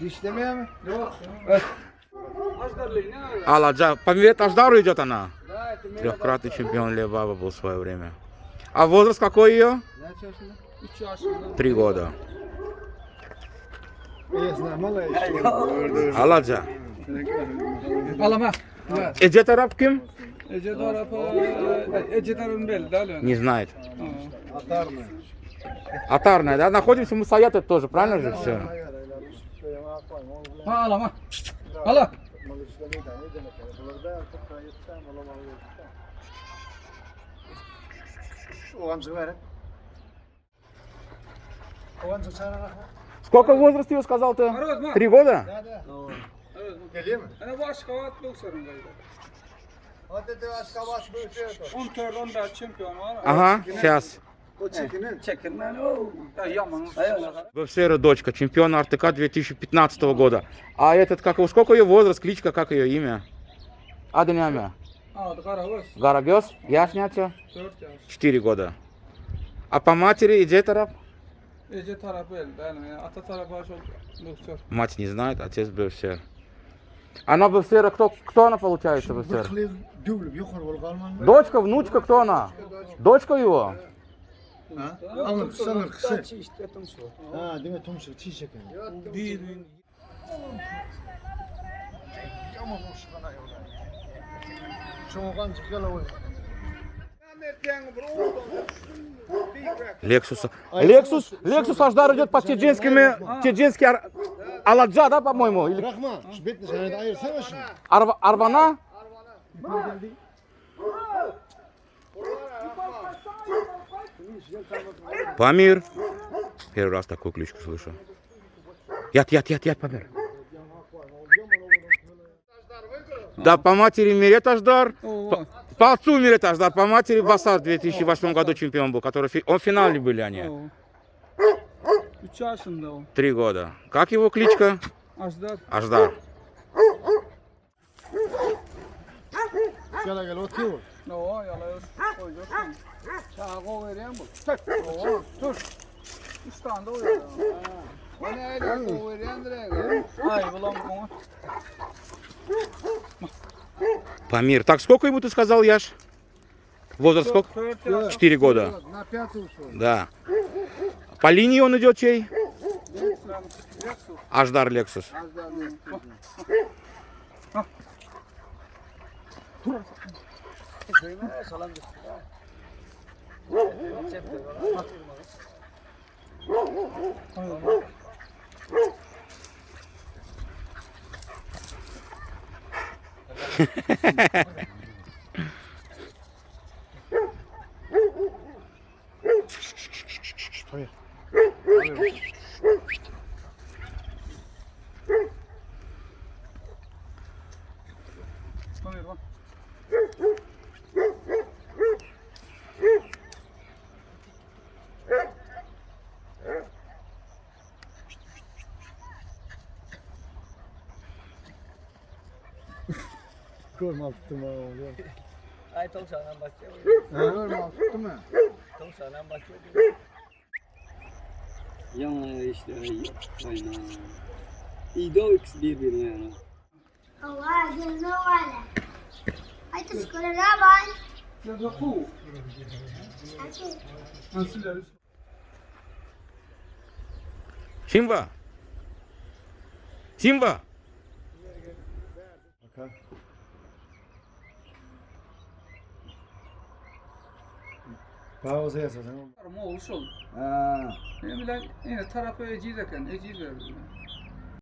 İşlemeye mi? Yok. Аладжа. Померять Аждару идет она. Трехкратный чемпион Лебаба был в свое время. А возраст какой ее? 3 yaşında. 3 года. Ясно, Аладжа. Alama. Ece taraf kim? Ece tarafı Ece tarafın belli değil mi? Не знает. Atarlı. Атарная, да? Находимся мы Саята тоже, правильно же все? Ha alama. Ala. Oğancı verin. Oğancı çağırarak. Сколько возраст ее сказал-то? Народ, ма. 3 года? Geliyor mu? Ana başka vat bu sorundaydı. Hadi de başka baş bir şey yok. 14 14 şampiyon var. Ага, сейчас. O çekinin. Çekinden o. Ya yaman. Боксера дочка, чемпиона РТК 2015 года. А этот, как его, сколько ее возраст, кличка, как ее имя? Adı ne mi? Adı Karagöz. Гарагёс? Yaş ne atıyor? 4 yaş. 4 года. А по матери и где тарап? Ece tarafı belli değil mi? Ata tarafı baş boksör. Мать не знает, отец боксер. Она боксера, кто она получается боксер? Bıklı düblü yukarı ol kalman. Дочка, внучка, кто она? Дочка его? Ha? Alır kısalır kısa. Ha değil mi Tumşu çiğ şeker. Değil. Yaman olsun bana yola. Şu oğancı gel o. Lexus Аждар идет по чеченскими, чеченский Аладжа, да, по-моему? Или Bırakma. Şu bekle sen de ayırsana şunu. Арвана? Памир. Первый раз такую кличку слышу. Яд, Памир. Да, по матери Мирет Аждар. По отцу Мирет Аждар, по матери Басар в 2008 году чемпион был, который он в финале были они. 3 yaşında o. 3 года. Как его кличка? Ajdar. Аждар. Gel otur. O yalıyor. Koyacaksın. Çağı vereyim bu. Çek. O dur. 3 tane de o ya. O ne öyle o vereyim direkt. Ay bulam bunu. Памир. Так, сколько ему ты сказал, Яш? Возраст сколько? 4 года. Na piyatı usul. Да. По линии он идет чей? Аждар Лексус. Hayır bak. Görme attım ha oğlum. Ay tavşandan başlıyor. Görme attım ha. Tavşandan başlıyor. Yaman işte. Aynen. İyi de o ikisi birbirine yani. Olá, de novo, olha. Aí tu escolheu na base. Ya da bu. Aqui. Nasıl yarış? Симба! Симба! Bakar. Pauza yasa sen. Ama olsun. Ha. Ne bileyim yine tarafı eciz eken eciz verdim.